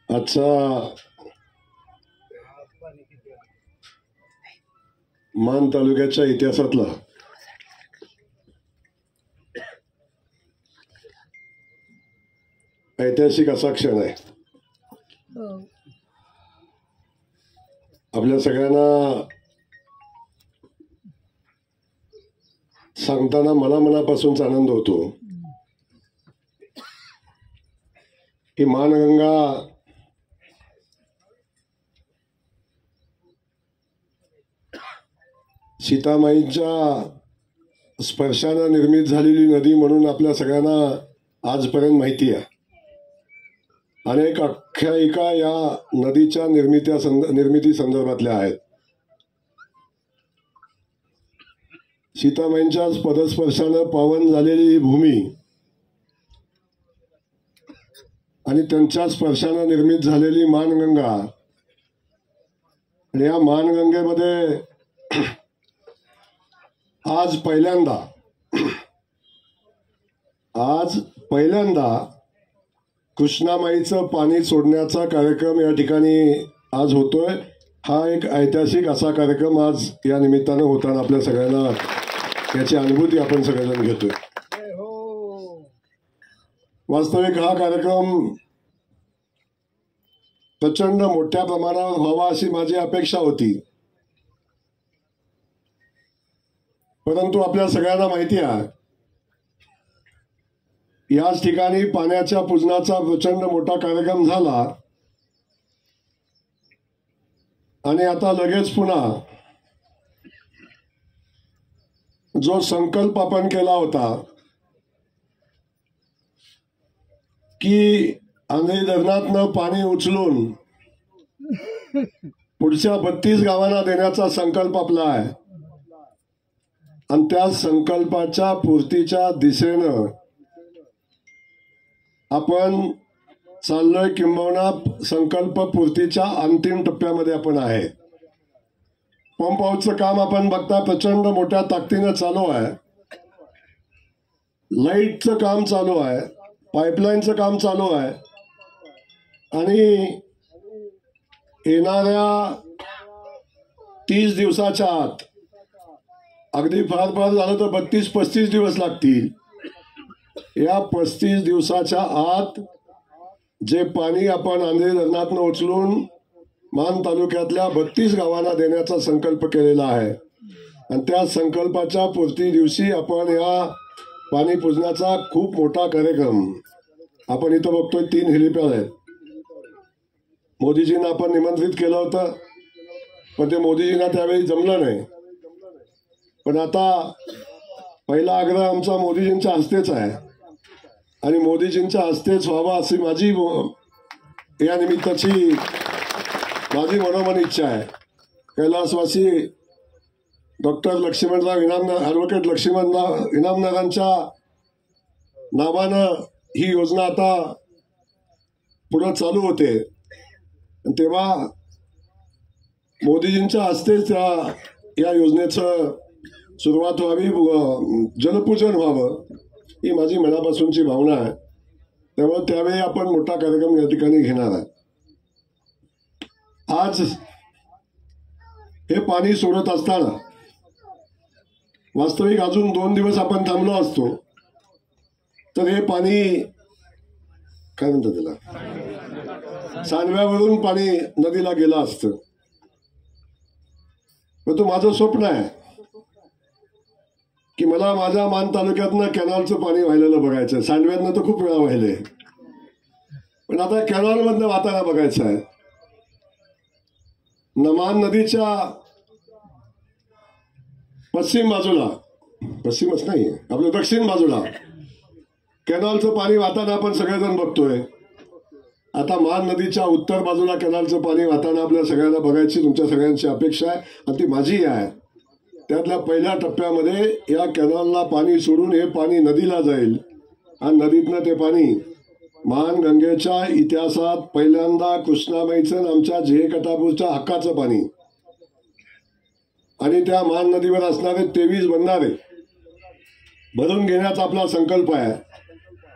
आजचा मान तालुक्याच्या इतिहासातला ऐतिहासिक असा क्षण आहे. आपल्या सगळ्यांना सांगताना मला मनापासूनच आनंद होतो की मानगंगा सीतामाईच्या स्पर्शानं निर्मित झालेली नदी म्हणून आपल्या सगळ्यांना आजपर्यंत माहिती आहे. अनेक आख्यायिका या नदीच्या निर्मिती संदर्भातल्या आहेत. सीतामाईंच्या पदस्पर्शानं पावन झालेली ही भूमी आणि त्यांच्या स्पर्शानं निर्मित झालेली मानगंगा, आणि या मानगंगेमध्ये आज पहिल्यांदा कृष्णामाईचं पाणी सोडण्याचा कार्यक्रम या ठिकाणी आज होतोय. हा एक ऐतिहासिक असा कार्यक्रम आज या निमित्तानं होताना आपल्या सगळ्यांना याची अनुभूती आपण सगळेजण घेतोय. वास्तविक हा कार्यक्रम प्रचंड मोठ्या प्रमाणावर व्हावा अशी माझी अपेक्षा होती, परंतु आपल्या सगळ्यांना माहिती आहे याच ठिकाणी पाण्याच्या पूजनाचा प्रचंड मोठा कार्यक्रम झाला आणि आता लगेच पुन्हा जो संकल्प आपण केला होता की आंधळी धरणातनं पाणी उचलून पुढच्या 32 गावांना देण्याचा संकल्प आपला आहे आणि त्या संकल्पाच्या पूर्तीच्या दिशेनं आपण चाललोय, किंबहुना संकल्प पूर्तीच्या अंतिम टप्प्यामध्ये आपण आहे. पंप हाऊसचं काम आपण बघता प्रचंड मोठ्या ताकदीनं चालू आहे. लाईटचं काम चालू आहे, पाईपलाईनचं काम चालू आहे आणि येणाऱ्या 30 दिवसाच्या आत, अगदी फार झालं तर 32-35 दिवस लागतील, या 35 दिवसाच्या आत जे पाणी आपण आंधळी धरणातनं उचलून मान तालुक्यातल्या 32 गावांना देण्याचा संकल्प केलेला आहे आणि त्या संकल्पाच्या पूर्ती दिवशी आपण या पाणी पूजनाचा खूप मोठा कार्यक्रम आपण इथं बघतोय. 3 हेलिपॅड आहेत. मोदीजींना आपण निमंत्रित केलं होतं, पण ते मोदीजींना त्यावेळी जमलं नाही. पण आता पहिला आग्रह आमचा मोदीजींच्या हस्तेच आहे आणि मोदीजींच्या हस्तेच व्हावा अशी माझी या निमित्ताची माझी मनोमन इच्छा आहे. कैलासवासी डॉक्टर लक्ष्मणराव इनामदार, ॲडव्होकेट लक्ष्मणराव इनामदारांच्या नावानं ही योजना आता पुढे चालू होते, तेव्हा मोदीजींच्या हस्तेच या योजनेचं सुरुवात व्हावी, जलपूजन व्हावं ही माझी मनापासूनची भावना आहे. त्यामुळे त्यावेळी आपण मोठा कार्यक्रम या ठिकाणी घेणार आहे. आज हे पाणी सोडत असताना वास्तविक अजून 2 दिवस आपण थांबलो असतो तर हे पाणी काय म्हणतात त्याला, सांडव्यावरून पाणी नदीला गेलं असतं. पण तो माझं स्वप्न आहे की मला माझ्या मान तालुक्यातनं कॅनॉलचं पाणी वाहिलेलं बघायचं. सांडव्यातनं तर खूप वेळा वाहिले, पण आता कॅनॉलमधनं वाहताना बघायचं आहे. मान नदीच्या पश्चिम बाजूला, पश्चिमच नाही आपलं दक्षिण बाजूला कॅनॉलचं पाणी वाहताना आपण सगळेजण बघतोय. आता मान नदीच्या उत्तर बाजूला कॅनॉलचं पाणी वाहताना आपल्या सगळ्यांना बघायची तुमच्या सगळ्यांची अपेक्षा आहे आणि ती माझी आहे. त्यातल्या पहिल्या टप्प्यामध्ये या कॅनॉलला पाणी सोडून हे पाणी नदीला जाईल आणि नदीतनं ते पाणी मानगंगेच्या इतिहासात पहिल्यांदा कृष्णामाईचं आमच्या कटापूरच्या हक्काचं पाणी आणि त्या मान नदीवर असणारे 23 बंधारे भरून घेण्याचा आपला संकल्प आहे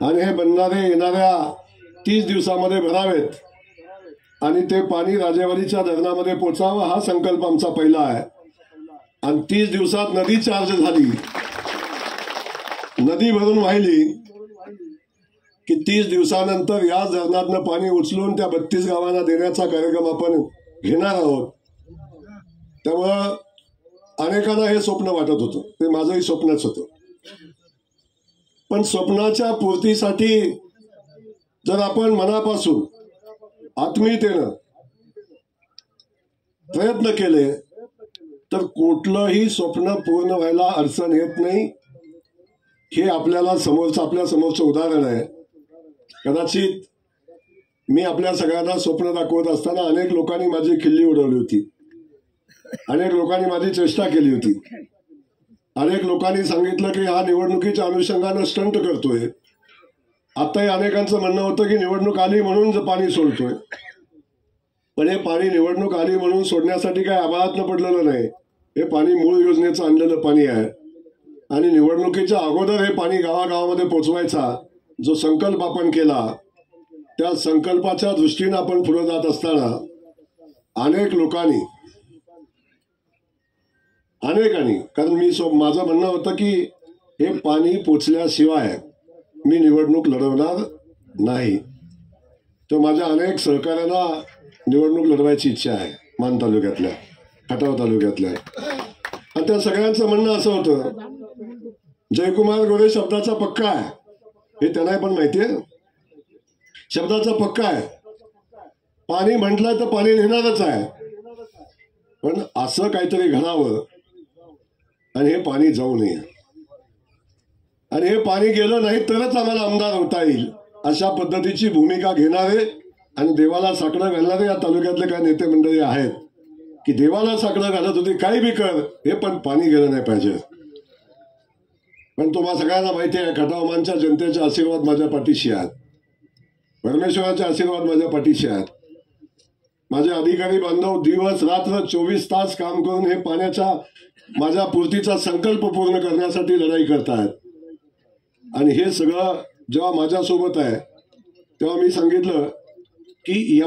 आणि हे बंधारे येणाऱ्या 30 दिवसामध्ये भरावेत आणि ते पाणी राजेवाडीच्या धरणामध्ये पोचावं हा संकल्प आमचा पहिला आहे. आणि 30 दिवसात नदी चार्ज झाली, नदी भरून वाहिली की 30 दिवसानंतर या धरणातनं पाणी उचलून त्या 32 गावांना देण्याचा कार्यक्रम आपण घेणार आहोत. त्यामुळं अनेकांना हे स्वप्न वाटत होतं, ते माझंही स्वप्नच होतं. पण स्वप्नाच्या पूर्तीसाठी जर आपण मनापासून आत्मीयतेनं प्रयत्न केले तर कुठलंही स्वप्न पूर्ण व्हायला अडचण येत नाही. हे आपल्या समोरचं उदाहरण आहे. कदाचित मी आपल्या सगळ्यांना स्वप्न दाखवत असताना अनेक लोकांनी माझी खिल्ली उडवली होती, अनेक लोकांनी माझी चेष्टा केली होती, अनेक लोकांनी सांगितलं की हा निवडणुकीच्या अनुषंगानं स्टंट करतोय. आताही अनेकांचं म्हणणं होतं की निवडणूक आली म्हणून पाणी सोडतोय. पण हे पाणी निवडणूक आली म्हणून सोडण्यासाठी काय आभाळातनं पडलेलं नाही. हे पाणी मूळ योजनेचं आणलेलं पाणी आहे. आणि निवडणुकीच्या अगोदर हे पाणी गावागावामध्ये पोचवायचा जो संकल्प आपण केला, त्या संकल्पाच्या दृष्टीनं आपण पुढे जात असताना अनेक लोकांनी कारण माझं म्हणणं होतं की हे पाणी पोचल्याशिवाय मी निवडणूक लढवणार नाही. तर माझ्या अनेक सहकाऱ्यांना निवडणूक लढवायची इच्छा आहे मान तालुक्यातल्या, खटाव तालुक्यातल्या. आणि त्या सगळ्यांचं म्हणणं असं होतं, जयकुमार गोरे शब्दाचा पक्का आहे, हे त्यांना पण माहितीये. शब्दाचा पक्का आहे, पाणी म्हटलंय तर पाणी नेणारच आहे. पण असं काहीतरी घडावं आणि हे पाणी जाऊ नये, आणि हे पाणी गेलं नाही तरच आम्हाला आमदार होता येईल अशा पद्धतीची भूमिका घेणारे आणि देवाला साकडं घालणारे या तालुक्यातले काही नेते मंडळी आहेत की देवाला साकडं घालत होते काही बी कर, हे पण पाणी गेलं नाही पाहिजे. पण तुम्हाला सगळ्यांना माहिती आहे, खटावमानच्या जनतेचे आशीर्वाद माझ्या पाठीशी आहेत, परमेश्वराचे आशीर्वाद माझ्या पाठीशी आहेत. माझे अधिकारी बांधव दिवस रात्र 24 तास काम करून हे पाण्याच्या माझ्या पूर्तीचा संकल्प पूर्ण करण्यासाठी लढाई करतायत. आणि हे सगळं जेव्हा माझ्यासोबत आहे तेव्हा मी सांगितलं की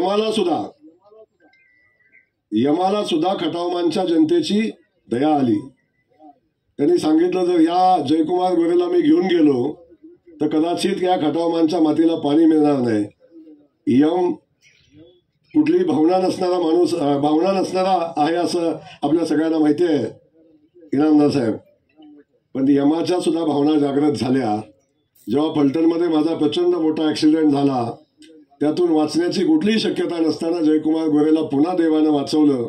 यमाला सुद्धा खटावमानच्या जनतेची दया आली. त्यांनी सांगितलं जर या जयकुमार गोरेला मी घेऊन गेलो तर कदाचित या खटावमानच्या मातीला पाणी मिळणार नाही. यम कुठली भावना नसणारा आहे असं आपल्या सगळ्यांना माहिती आहे इनामदार साहेब. पण यमाच्या सुद्धा भावना जागृत झाल्या. जेव्हा फलटणमध्ये माझा प्रचंड मोठा ऍक्सिडेंट झाला, त्यातून वाचण्याची कुठलीही शक्यता नसताना जयकुमार गोरेला पुन्हा देवानं वाचवलं.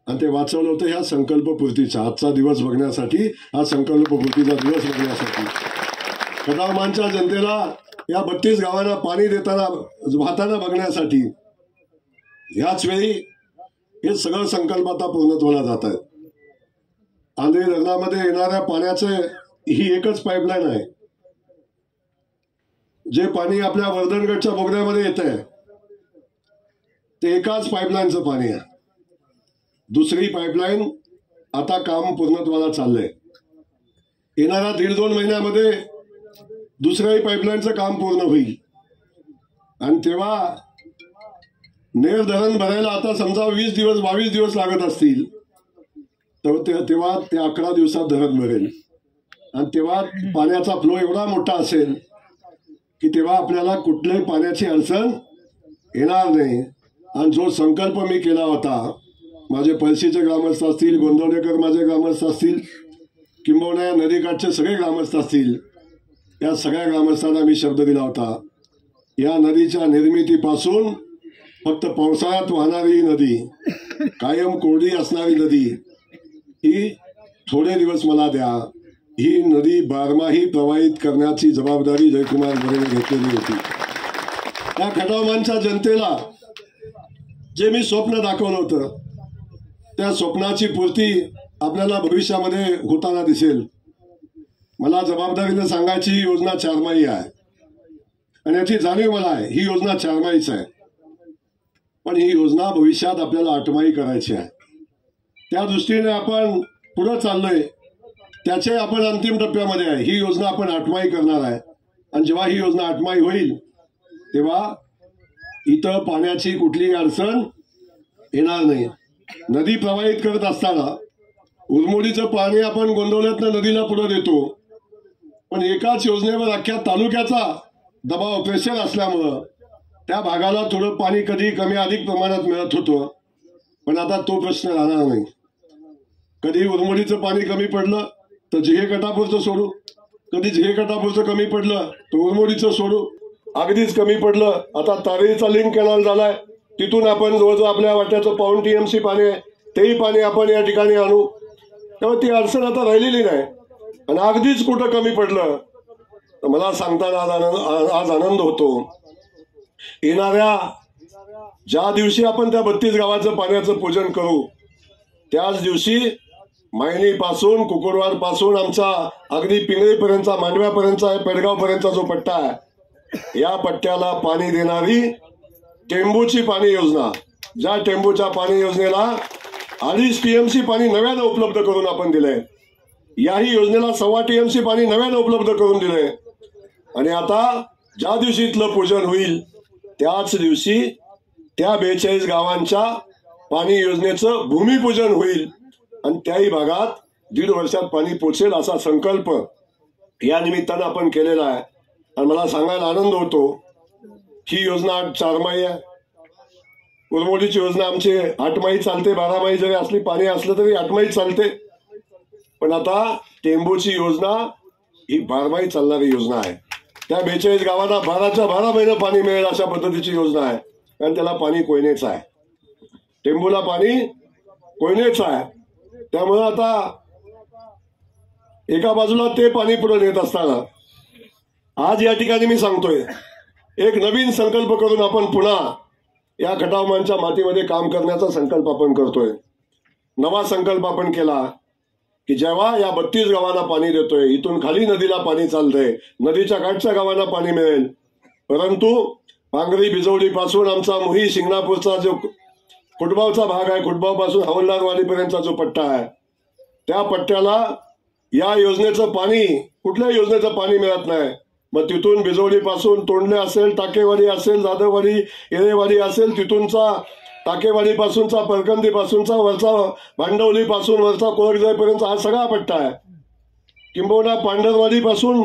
आणि ते वाचवलं होतं ह्या संकल्पपूर्तीचा आजचा दिवस बघण्यासाठी, हा संकल्पपूर्तीचा दिवस बघण्यासाठी. खटावमानच्या जनतेला या 32 गावांना पाणी देताना वाहताना बघण्यासाठी. ह्याच वेळी हे सगळं संकल्प आता पूर्णत्वाला जात आहेत. आंध्री धरणामध्ये येणाऱ्या पाण्याचे ही एकच पाईपलाईन आहे. जे पाणी आपल्या वर्धनगडच्या बोगद्यामध्ये येत आहे ते एकाच पाईपलाईनचं पाणी आहे. दुसरी पाईपलाईन आता काम पूर्णत्वाला चाललंय. येणाऱ्या 1.5-2 महिन्यामध्ये दुसऱ्याही पाईपलाईनचं काम पूर्ण होईल. आणि तेव्हा नेर धरण भरायला आता समजा 20 दिवस 22 दिवस लागत असतील तर तेव्हा ते 11 दिवसात धरण भरेल. आणि तेव्हा पाण्याचा फ्लो एवढा मोठा असेल की तेव्हा आपल्याला कुठल्याही पाण्याची अडचण येणार नाही. आणि जो संकल्प मी केला होता, माझे पळशीचे ग्रामस्थ असतील, गोंदवलेकर माझे ग्रामस्थ असतील, किंबहुना या नदीकाठचे सगळे ग्रामस्थ असतील, या सगळ्या ग्रामस्थांना मी शब्द दिला होता, या नदीच्या निर्मितीपासून फक्त पावसाळ्यात वाहणारी नदी, कायम कोरडी असणारी नदी, ही थोडे दिवस मला द्या. ही नदी बारमाही प्रवाहित करण्याची जबाबदारी जयकुमार गोरेने घेतलेली होती. त्या खटावमानच्या जनतेला जे मी स्वप्न दाखवलं होतं त्या स्वप्नाची पूर्ती आपल्याला भविष्यामध्ये होताना दिसेल. मला जबाबदारीने सांगायची ही योजना 4 माही आहे आणि याची जाणीव मला आहे. ही योजना 4 माहीच आहे, पण ही योजना भविष्यात आपल्याला 8 माही करायची आहे. त्या दृष्टीने आपण पुढे चाललोय. त्याचे आपण अंतिम टप्प्यामध्ये आहे. ही योजना आपण 8 माही करणार आहे. आणि जेव्हा ही योजना 8 माही होईल तेव्हा इथं पाण्याची कुठलीही अडचण येणार नाही. नदी प्रवाहित करत असताना उरमोडीचं पाणी आपण गोंदवल्यातनं नदीला पुढे देतो, पण एकाच योजनेवर अख्ख्या तालुक्याचा दबाव प्रेशर असल्यामुळं त्या भागाला थोडं पाणी कधी कमी अधिक प्रमाणात मिळत होतं. पण आता तो प्रश्न राहणार नाही. कधी उरमोडीचं पाणी कमी पडलं तर जिहे कटापूरचं सोडू, कधी जिहे कटापूरचं कमी पडलं तर उरमोडीचं सोडू. अगदीच कमी पडलं आता तारेचा लिंक कॅनॉल झालाय, तिथून आपण जवळजवळ आपल्या वाट्याचं 1.5 TMC पाणी आहे, तेही पाणी आपण या ठिकाणी आणू. तेव्हा ती अडचण आता राहिलेली नाही. आणि अगदीच कुठं कमी पडलं तर मला सांगताना आज आनंद होतो. येणाऱ्या ज्या दिवशी आपण त्या 32 गावाचं पाण्याचं पूजन करू त्याच दिवशी मायनी पासून कुकुरवाड पासून आमचा अगदी पिंगळीपर्यंतचा मांडव्यापर्यंतचा पेडगावपर्यंतचा जो पट्टा आहे या पट्ट्याला पाणी देणारी टेंबूची पाणी योजना, ज्या टेंबूच्या पाणी योजनेला 2.5 TMC पाणी नव्यानं उपलब्ध करून आपण दिलंय, याही योजनेला 1.25 TMC पाणी नव्यानं उपलब्ध करून दिलंय. आणि आता ज्या दिवशी इथलं पूजन होईल त्याच दिवशी त्या 42 गावांच्या पाणी योजनेचं भूमिपूजन होईल आणि त्याही भागात 1.5 वर्षात पाणी पोचेल असा संकल्प या निमित्तानं आपण केलेला आहे. आणि मला सांगायला आनंद होतो ही योजना 4 माही आहे. उरमोडीची योजना आमची 8 माही चालते, 12 माही जरी असली पाणी असलं तरी 8 माही चालते. पण आता टेंबूची योजना ही 12 माही चालणारी योजना आहे. त्या 42 गावांना 12च्या 12 महिने पाणी मिळेल अशा पद्धतीची योजना आहे. कारण त्याला पाणी कोयनेचं आहे, टेंबूला पाणी कोयनेचं आहे. त्यामुळे आता एका बाजूला ते पाणी पुढे नेत असताना आज या ठिकाणी मी सांगतोय एक नवीन संकल्प करून आपण पुन्हा या खटावमानच्या मातीमध्ये काम करण्याचा संकल्प आपण करतोय. नवा संकल्प आपण केला की जेव्हा या 32 गावांना पाणी देतोय, इथून खाली नदीला पाणी चालतंय, नदीच्या काठच्या गावांना पाणी मिळेल, परंतु पांगरी बिजवडी पासून आमचा मुही शिंगणापूरचा जो खुटबावचा भाग आहे, खुटबाव पासून हवलदारवाडीपर्यंतचा जो पट्टा आहे त्या पट्ट्याला या योजनेचं पाणी कुठल्याही योजनेचं पाणी मिळत नाही. मग तिथून बिजवडी पासून तोंडले असेल, टाकेवाडी असेल, जाधववाडी, येळेवाडी असेल, तिथूनचा टाकेवाडी पासूनचा, परकंदी पासूनचा, वरचा भांडवली पासून वरचा कोळकजाईपर्यंतचा हा सगळा पट्टा आहे. किंबहुना पांढरवाडी पासून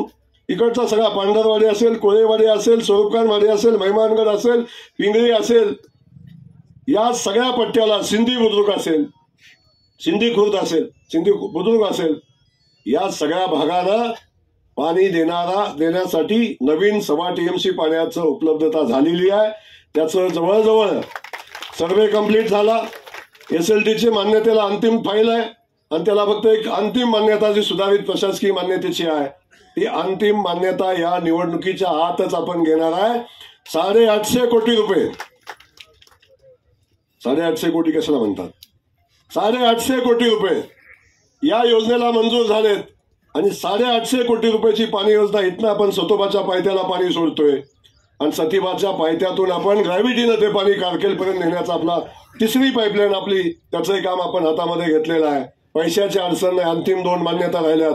इकडचा सगळा पांढरवाडी असेल, कोळेवाडी असेल, स्वरूपखानवाडी असेल, महिमानगड असेल, पिंगळी असेल, या सगळ्या पट्ट्याला सिंधी बुद्रुक असेल, सिंधी खुर्द असेल, सिंधी बुद्रुक असेल, या सगळ्या भागाला पाणी देण्यासाठी नवीन 1.25 TMC पाण्याचं उपलब्धता झालेली आहे. त्याचं जवळजवळ सर्वे कंप्लीट झाला. SLTची मान्यतेला अंतिम फाईल आहे आणि त्याला फक्त एक अंतिम मान्यता जी सुधारित प्रशासकीय मान्यतेची आहे ती अंतिम मान्यता या निवडणुकीच्या आतच आपण घेणार आहे. 850 कोटी रुपये, 850 कोटी कशाला म्हणतात, 850 कोटी रुपये या योजनेला मंजूर झालेत. आणि 850 कोटी रुपयाची पाणी योजना इथनं आपण सतोबाच्या पायथ्याला पाणी सोडतोय आणि सतीबाच्या पायथ्यातून आपण ग्रॅव्हिटीनं ते पाणी कारकेलपर्यंत नेण्याचा आपला 3री पाईपलाईन आपली त्याचंही काम आपण हातामध्ये घेतलेलं आहे. पैशाची अडचण नाही, अंतिम 2 मान्यता राहिल्यात.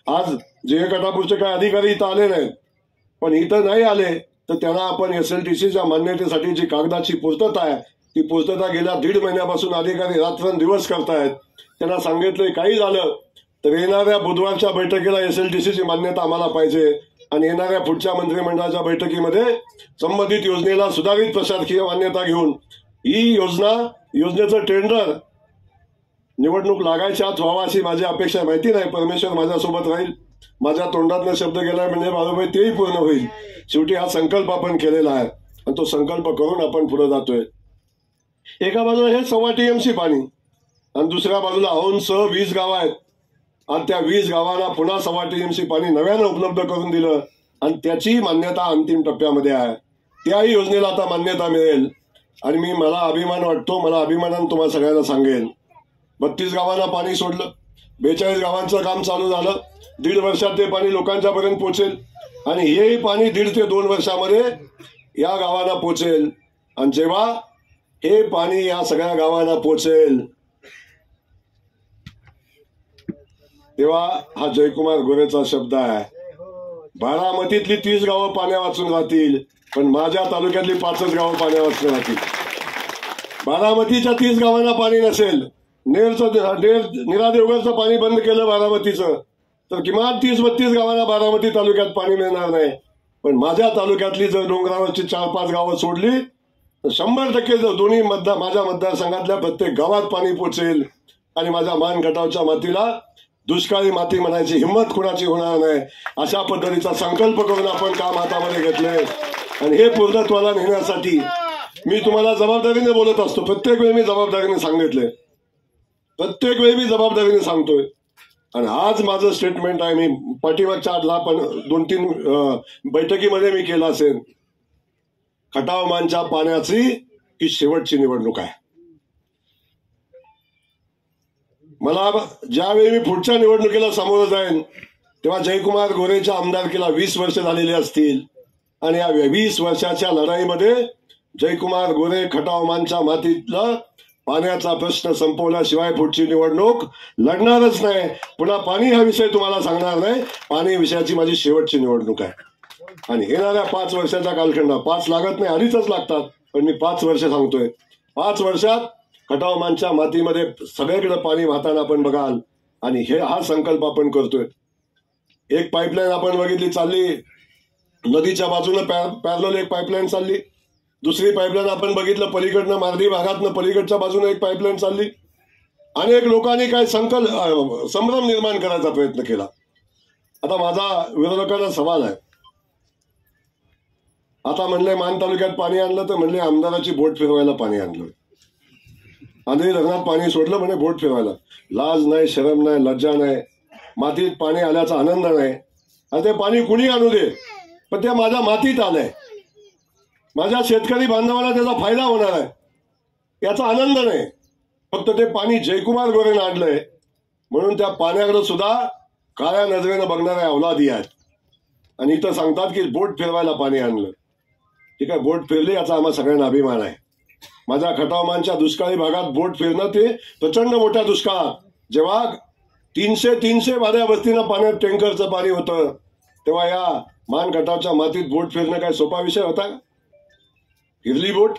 आज जे कटापूरचे काय अधिकारी इथं आले नाहीत, पण इथं नाही आले तर त्यांना आपण SLTCच्या मान्यतेसाठी जी कागदाची पूर्तता आहे ती पूर्तता गेल्या 1.5 महिन्यापासून अधिकारी रात्रंदिवस करतायत. त्यांना सांगितलंय काही झालं तर येणाऱ्या बुधवारच्या बैठकीला SLTCची मान्यता आम्हाला पाहिजे आणि येणाऱ्या पुढच्या मंत्रिमंडळाच्या बैठकीमध्ये संबंधित योजनेला सुधारित प्रशासकीय मान्यता घेऊन ही योजनेचं टेंडर निवडणूक लागायच्या आत व्हावा अशी माझी अपेक्षा. माहिती नाही, परमेश्वर माझ्यासोबत राहील, माझ्या तोंडातनं शब्द गेलाय म्हणजे बाळूभाई तेही पूर्ण होईल. शेवटी हा संकल्प आपण केलेला आहे आणि तो संकल्प करून आपण पुढे जातोय. एका बाजूला हे 1.25 TMC पाणी आणि दुसऱ्या बाजूला औंधसह 20 गावं आहेत आणि त्या 20 गावांना पुन्हा 1.25 TMC पाणी नव्यानं उपलब्ध करून दिलं आणि त्याची मान्यता अंतिम टप्प्यामध्ये आहे. त्याही योजनेला आता मान्यता मिळेल आणि मला अभिमान वाटतो, मला अभिमानानं तुम्हाला सगळ्यांना सांगेन 32 गावांना पाणी सोडलं, 42 गावांचं काम चालू झालं. 1.5 वर्षात ते पाणी लोकांच्या पर्यंत पोहोचेल आणि हेही पाणी 1.5 ते 2 वर्षामध्ये या गावांना पोहोचेल. आणि जेव्हा हे पाणी या सगळ्या गावांना पोहोचेल तेव्हा हा जयकुमार गोरेचा शब्द आहे, बारामतीतली 30 गावं पाण्या वाचून राहतील, पण माझ्या तालुक्यातली 5च गावं पाण्या वाचून राहतील. बारामतीच्या 30 गावांना पाणी नसेल, निरा देवगडचं पाणी बंद केलं बारामतीचं, तर किमान 30-32 गावांना बारामती तालुक्यात पाणी मिळणार नाही. पण माझ्या तालुक्यातली जर डोंगरावरची 4-5 गावं सोडली तर 100% दोन्ही माझ्या मतदारसंघातल्या प्रत्येक गावात पाणी पोचेल आणि माझ्या मान गटावच्या मातीला दुष्काळी माती म्हणायची हिंमत कुणाची होणार नाही. अशा पद्धतीचा संकल्प करून आपण काम हातामध्ये घेतलंय आणि हे पूर्णत्वाला नेण्यासाठी मी तुम्हाला जबाबदारीने बोलत असतो. प्रत्येक वेळी मी जबाबदारीने सांगितलंय, प्रत्येक वेळी मी जबाबदारीने सांगतोय. आणि आज माझं स्टेटमेंट आहे, मी पाठीमागच्या 2-3 बैठकीमध्ये मी केलं असेल, खटाव मानच्या पाण्याची ही शेवटची निवडणूक आहे. मला ज्यावेळी मी पुढच्या निवडणुकीला सामोरं जाईन तेव्हा जयकुमार गोरेच्या आमदारकीला 20 वर्ष झालेली असतील आणि या 20 वर्षाच्या लढाईमध्ये जयकुमार गोरे खटाव मानच्या मातीतला पाण्याचा प्रश्न संपवल्याशिवाय पुढची निवडणूक लढणारच नाही. पुन्हा पाणी हा विषय तुम्हाला सांगणार नाही. पाणी विषयाची माझी शेवटची निवडणूक आहे आणि येणाऱ्या 5 वर्षाच्या कालखंडात 5 लागत नाही, 2.5च लागतात, पण मी 5 वर्ष सांगतोय. 5 वर्षात खटाव मानच्या मातीमध्ये सगळीकडे पाणी वाहताना आपण बघाल आणि हा संकल्प आपण करतोय. एक पाईपलाईन आपण बघितली चालली, नदीच्या बाजूने पॅरलल एक पाईपलाईन चालली. दुसरी पाईपलाईन आपण बघितलं पलीकडनं मार्दी भागातनं पलीकडच्या बाजूने एक पाईपलाईन चालली. अनेक लोकांनी काय संभ्रम निर्माण करायचा प्रयत्न केला. आता माझा विरोधकांना सवाल आहे, आता म्हणले मान तालुक्यात पाणी आणलं तर म्हणले आमदाराची बोट फिरवायला पाणी आणलं, आंधळी धरणात पाणी सोडलं म्हणे बोट फिरवायला. लाज नाही, शरम नाही, लज्जा नाही, मातीत पाणी आल्याचा आनंद नाही. आणि ते पाणी कुणी आणू दे, पण ते माझ्या मातीत आलंय, माझ्या शेतकरी बांधवांना त्याचा फायदा होणार आहे याचा आनंद नाही. फक्त ते पाणी जयकुमार गोरेनं आणलंय म्हणून त्या पाण्याकडे सुद्धा काळ्या नजरेनं बघणाऱ्या अवलादी आहेत आणि इथं सांगतात की बोट फिरवायला पाणी आणलं. ठीक आहे, बोट फिरली याचा आम्हा सगळ्यांना अभिमान आहे. माझ्या खटावमानच्या दुष्काळी भागात बोट फिरणं ते प्रचंड मोठ्या दुष्काळात जेव्हा 300 वाड्या वस्तीनं पाण्यात टँकरचं पाणी होतं तेव्हा या मान खटावच्या मातीत बोट फिरणं काय सोपा विषय होता का? फिरली बोट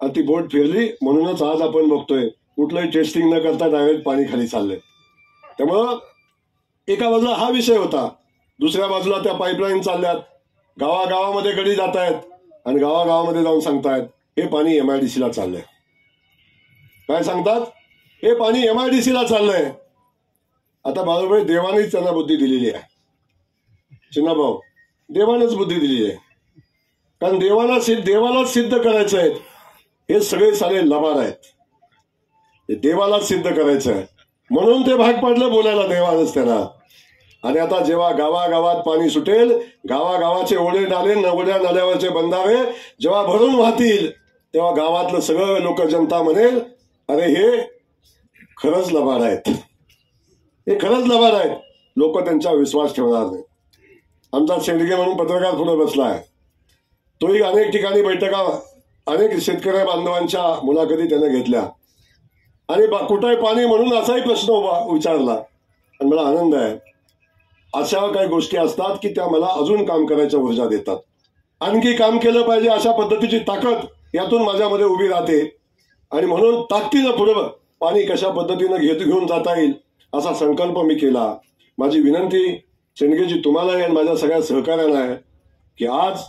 आणि ती बोट फिरली म्हणूनच आज आपण बघतोय कुठलंही टेस्टिंग न करता डायरेक्ट पाणी खाली चाललंय. त्यामुळं एका बाजूला हा विषय होता, दुसऱ्या बाजूला त्या पाईपलाईन चालल्यात, गावागावामध्ये गडी जात आहेत आणि गावागावामध्ये जाऊन सांगतायत हे पाणी MIDC ला चाललंय. काय सांगतात? हे पाणी MIDC ला चाललंय. आता बरोबर देवानेच त्यांना बुद्धी दिलेली आहे. चिन्नाभाऊ, देवानेच बुद्धी दिलेली आहे, कारण देवालाच सिद्ध करायचं आहे. हे सगळे सारे लबाड आहेत, हे देवालाच सिद्ध करायचं आहे म्हणून ते भाग पडलं बोलायला देवानच त्यांना. आणि आता जेव्हा गावागावात पाणी सुटेल, गावागावाचे ओढे नाले, नवड्या नाल्यावरचे बंधारे जेव्हा भरून वाहतील तेव्हा गावातलं सगळं लोक जनता म्हणेल अरे हे खरंच लबाड आहेत, हे खरंच लबाड आहेत. लोक त्यांच्यावर विश्वास ठेवणार नाही. आमचा शेंडगे म्हणून पत्रकार पुढे बसला आहे, तोही अनेक ठिकाणी बैठका, अनेक शेतकरी बांधवांच्या मुलाखती त्याने घेतल्या आणि कुठे पाणी म्हणून असाही प्रश्न विचारला. आणि मला आनंद आहे, अशा काही गोष्टी असतात की त्या मला अजून काम करायच्या ऊर्जा देतात. आणखी काम केलं पाहिजे अशा पद्धतीची ताकद यातून माझ्यामध्ये उभी राहते आणि म्हणून ताकदीनं पुढे पाणी कशा पद्धतीनं घेऊन जाता येईल असा संकल्प मी केला. माझी विनंती शेंडगेजी तुम्हालाही आणि माझ्या सगळ्या सहकार्यांना आहे की आज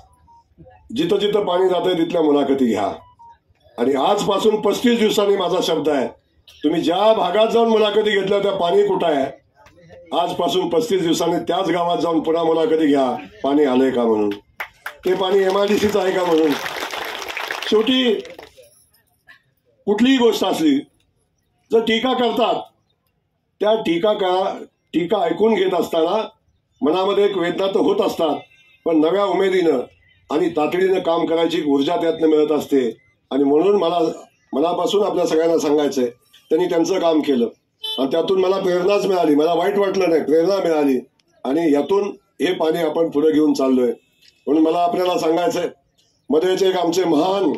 जिथं जिथं पाणी जातंय तिथल्या मुलाखती घ्या. आणि आजपासून 35 दिवसांनी माझा शब्द आहे, तुम्ही ज्या भागात जाऊन मुलाखती घेतल्या त्या पाणी कुठं आहे, आजपासून 35 दिवसांनी त्याच गावात जाऊन पुन्हा मुलाखती घ्या, पाणी आलंय का म्हणून, ते पाणी MIDCचं आहे का म्हणून. शेवटी कुठलीही गोष्ट असली जर टीका करतात, त्या टीका ऐकून घेत असताना मनामध्ये एक वेदना तर होत असतात, पण नव्या उमेदीनं आणि तातडीनं काम करायची ऊर्जा त्यातनं मिळत असते. आणि म्हणून मनापासून आपल्या सगळ्यांना सांगायचंय, त्यांनी त्यांचं काम केलं आणि त्यातून मला प्रेरणाच मिळाली, मला वाईट वाटलं नाही, प्रेरणा मिळाली आणि यातून हे पाणी आपण पुढे घेऊन चाललोय. म्हणून मला आपल्याला सांगायचंय, मध्येच एक आमचे महान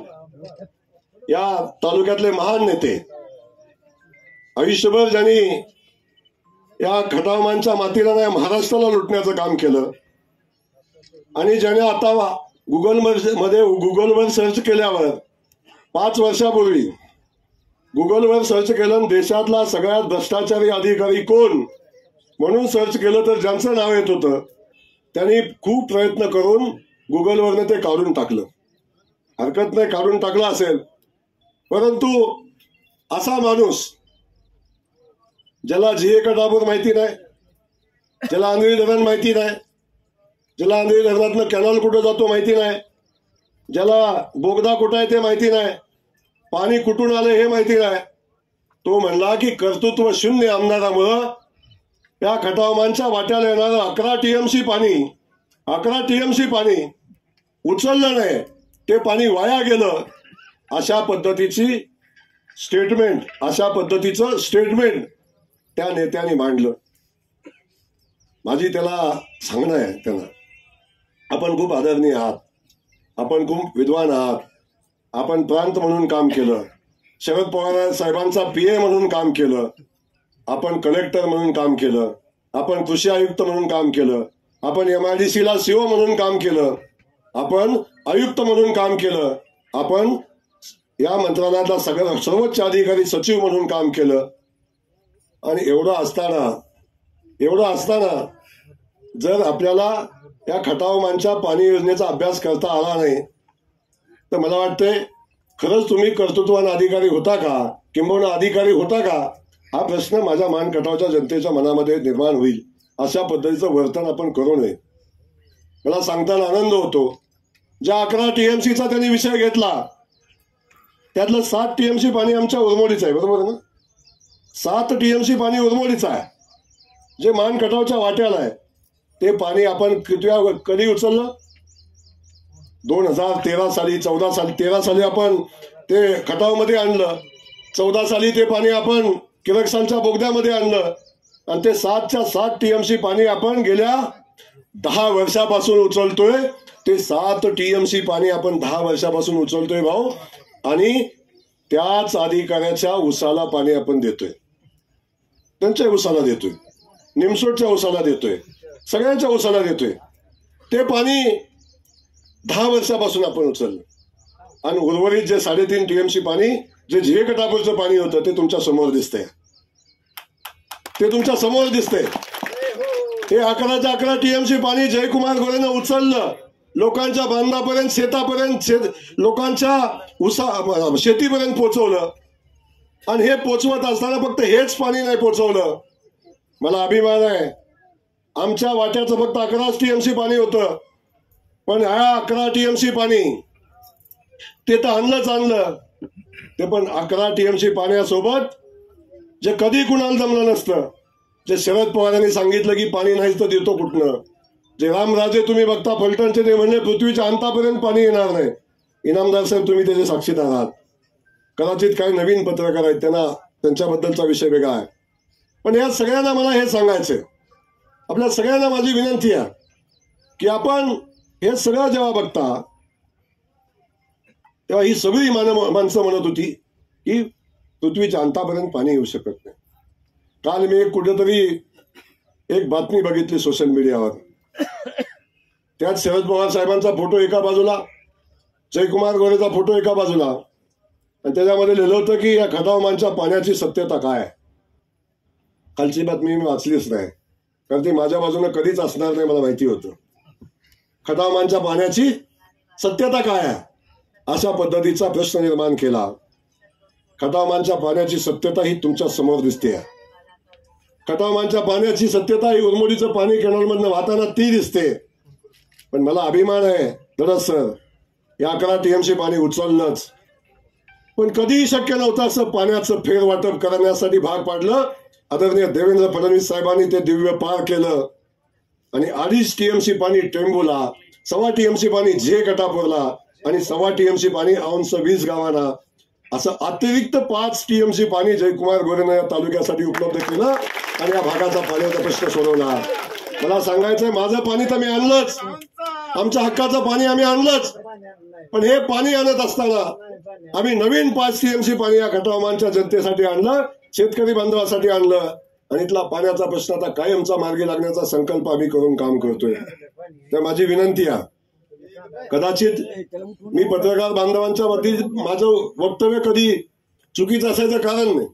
या तालुक्यातले महान नेते, आयुष्यभर ज्यांनी या खटावमानच्या मातीला नाही महाराष्ट्राला लुटण्याचं काम केलं, आणि ज्याने आता गुगलवर सर्च केल्यावर 5 वर्षापूर्वी गुगलवर सर्च केलं देशातला सगळ्यात भ्रष्टाचारी अधिकारी कोण म्हणून सर्च केलं तर ज्यांचं नाव येत होतं त्यांनी खूप प्रयत्न करून गुगलवरनं ते काढून टाकलं. हरकत नाही, काढून टाकलं असेल, परंतु असा माणूस ज्याला जीए कटापूर माहिती नाही, ज्याला आंधळी धरण माहिती नाही, ज्याला आंधळी धरणातनं कॅनॉल कुठं जातो माहिती नाही, ज्याला बोगदा कुठं आहे ते माहिती नाही, पाणी कुठून आलं हे माहिती नाही, तो म्हणला की कर्तृत्व शून्य आमदारामुळं या खटावमानच्या वाट्याला येणारं 11 टीएमसी पाणी उचललं नाही, ते पाणी वाया गेलं. अशा पद्धतीचं स्टेटमेंट त्या नेत्याने मांडलं. माझी त्याला सांगणं आहे, त्यांना आपण खूप आदरणीय आहात, आपण खूप विद्वान आहात, आपण प्रांत म्हणून काम केलं, शरद पवार साहेबांचा पीए म्हणून काम केलं, आपण कलेक्टर म्हणून काम केलं, आपण कृषी आयुक्त म्हणून काम केलं, आपण MIDCला सीओ म्हणून काम केलं, आपण आयुक्त म्हणून काम केलं, आपण या मंत्रालयातला सर्वोच्च अधिकारी सचिव म्हणून काम केलं. आणि एवढं असताना जर आपल्याला या खटावमानच्या पाणी योजनेचा अभ्यास करता आला नाही तर मला वाटतंय खरंच तुम्ही कर्तृत्वान अधिकारी होता का, किंबहुना अधिकारी होता का, हा प्रश्न माझ्या मान खटावच्या जनतेच्या मनामध्ये निर्माण होईल. अशा पद्धतीचं वर्तन आपण करू नये. मला सांगताना आनंद होतो, ज्या 11 TMCचा त्यांनी विषय घेतला त्यातलं 7 TMC पाणी आमच्या उरमोडीचं आहे, बरोबर ना? 7 TMC पाणी उरमोडीचं आहे, जे मान खटावच्या वाट्याला आहे. ते पाणी आपण कधी उचललं? 2013 साली, 14 साली, 13 साली आपण ते खटावमध्ये आणलं, 14 साली ते पाणी आपण किरकसानच्या बोगद्यामध्ये आणलं, आणि ते 7 TMC पाणी आपण गेल्या 10 वर्षापासून उचलतोय. ते 7 TMC पाणी आपण 10 वर्षापासून उचलतोय भाऊ, आणि त्याच अधिकाऱ्याच्या उसाला पाणी आपण देतोय, त्यांच्या उसाला देतोय, निमसोडच्या उसाला देतोय, सगळ्यांच्या उसाला देतोय. ते पाणी 10 वर्षापासून आपण उचललं, आणि उर्वरित जे 3.5 TMC पाणी जे जीए कटापूरचं पाणी होतं ते तुमच्या समोर दिसतंय, ते तुमच्या समोर दिसतंय. हे 11 TMC पाणी जयकुमार गोरेनं उचललं, लोकांच्या बांधापर्यंत, शेतापर्यंत, लोकांच्या शेतीपर्यंत पोहोचवलं. आणि हे पोचवत असताना फक्त हेच पाणी नाही पोचवलं, मला अभिमान आहे, आमच्या वाट्याचं फक्त 11 TMC पाणी होतं, पण ह्या 11 TMC पाणी ते तर आणलं, ते पण 11 TMC पाण्यासोबत जे कधी कुणाला जमलं नसतं, जे शरद पवारांनी सांगितलं की पाणी नाहीच तर देतो कुठनं, जे रामराजे तुम्ही बघता फलटणचे, ते म्हणले पृथ्वीच्या अंतापर्यंत पाणी येणार नाही. इनामदार साहेब तुम्ही त्याचे साक्षीदार आहात. कदाचित काही नवीन पत्रकार आहेत, त्यांच्याबद्दलचा विषय वेगळा आहे. पण या सगळ्यांना मला हे सांगायचंय, आपल्या सगळ्यांना माझी विनंती आहे की आपण हे सगळं जेव्हा बघता तेव्हा ही सगळी माणसं म्हणत होती की पृथ्वीच्या अंतापर्यंत पाणी येऊ शकत नाही. काल मी कुठेतरी एक बातमी बघितली सोशल मीडियावर, त्यात शरद पवार साहेबांचा फोटो एका बाजूला, जयकुमार गोरेचा फोटो एका बाजूला, आणि त्याच्यामध्ये लिहिलं होतं की या खटावमानच्या पाण्याची सत्यता काय आहे. कालची बातमी मी वाचलीच नाही, कारण ती माझ्या बाजूने कधीच असणार नाही, मला माहिती होतं. खटावमानच्या पाण्याची सत्यता काय आहे अशा पद्धतीचा प्रश्न निर्माण केला. खटावमानच्या पाण्याची सत्यता ही तुमच्या समोर दिसते. खटावमानच्या पाण्याची सत्यता ही उरमोडीचं पाणी कॅनॉलमधनं वाहताना ती दिसते. पण मला अभिमान आहे धडस सर, या 11 TMC पाणी उचललंच, पण कधीही शक्य नव्हतं असं पाण्याचं फेरवाटप करण्यासाठी भाग पाडलं. आदरणीय देवेंद्र फडणवीस साहेबांनी ते दिव्य पार केलं, आणि 2.5 TMC पाणी टेंबूला, 1.25 TMC पाणी जीए कटापूरला, आणि 1.25 TMC पाणी औंस 20 गावांना, असं अतिरिक्त 5 TMC पाणी जयकुमार गोरेनं या तालुक्यासाठी उपलब्ध केलं, आणि या भागाचा पाण्याचा प्रश्न सोडवला. मला सांगायचंय, माझं पाणी तर मी आणलंच, आमच्या हक्काचं पाणी आम्ही आणलंच, पण हे पाणी आणत असताना आम्ही नवीन 5 TMC पाणी या खटावमानच्या जनतेसाठी आणलं, शेतकरी बांधवासाठी आणलं. आणि इथला पाण्याचा प्रश्न आता कायमचा मार्गी लागण्याचा संकल्प आम्ही करून काम करतोय. तर माझी विनंती आहे, कदाचित मी पत्रकार बांधवांच्या वरती माझं वक्तव्य कधी चुकीचं असायचं कारण नाही.